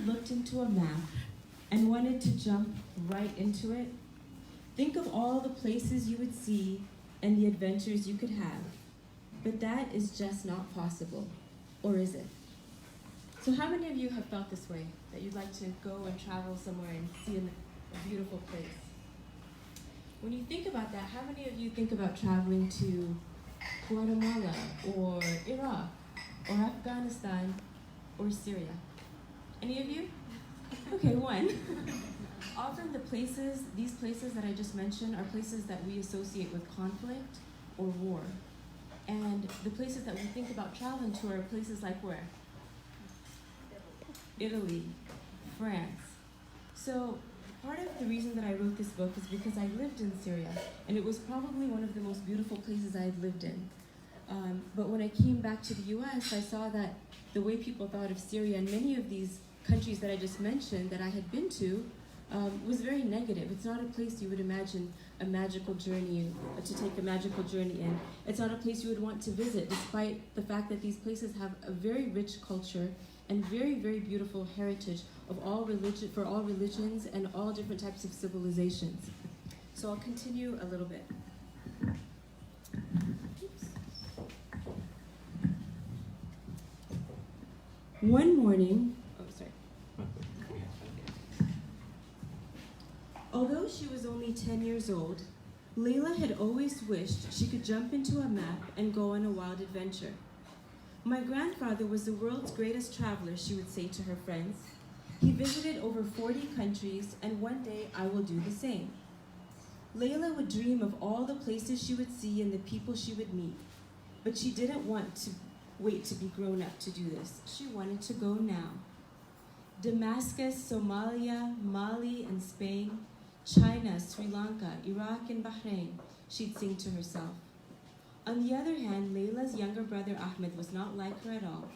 looked into a map and wanted to jump right into it, think of all the places you would see and the adventures you could have. But that is just not possible, or is it? So how many of you have felt this way, that you'd like to go and travel somewhere and see a beautiful place? When you think about that, how many of you think about traveling to Guatemala or Iraq or Afghanistan or Syria? Any of you? Okay, one. Often these places that I just mentioned are places that we associate with conflict or war. And the places that we think about traveling to are places like where? Italy, France. So part of the reason that I wrote this book is because I lived in Syria, and it was probably one of the most beautiful places I had lived in. But when I came back to the US, I saw that the way people thought of Syria and many of these countries that I just mentioned that I had been to was very negative. It's not a place you would imagine a magical journey to take a magical journey in. It's not a place you would want to visit, despite the fact that these places have a very rich culture and very, very beautiful heritage of for all religions and all different types of civilizations. So I'll continue a little bit. Oops. One morning, although she was only 10 years old, Laila had always wished she could jump into a map and go on a wild adventure. My grandfather was the world's greatest traveler, she would say to her friends. He visited over 40 countries, and one day I will do the same. Laila would dream of all the places she would see and the people she would meet, but she didn't want to wait to be grown up to do this. She wanted to go now. Damascus, Somalia, Mali, and Spain, China, Sri Lanka, Iraq, and Bahrain, she'd sing to herself. On the other hand, Laila's younger brother Ahmed was not like her at all.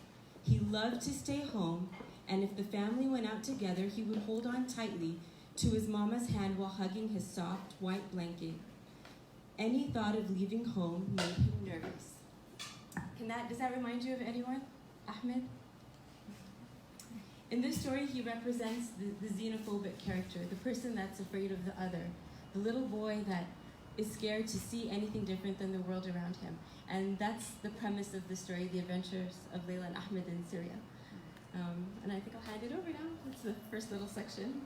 He loved to stay home, and if the family went out together, he would hold on tightly to his mama's hand while hugging his soft, white blanket. Any thought of leaving home made him nervous. Does that remind you of anyone? Ahmed? In this story, he represents the xenophobic character, the person that's afraid of the other, the little boy that is scared to see anything different than the world around him. And that's the premise of the story, the adventures of Laila and Ahmed in Syria. And I think I'll hand it over now. That's the first little section.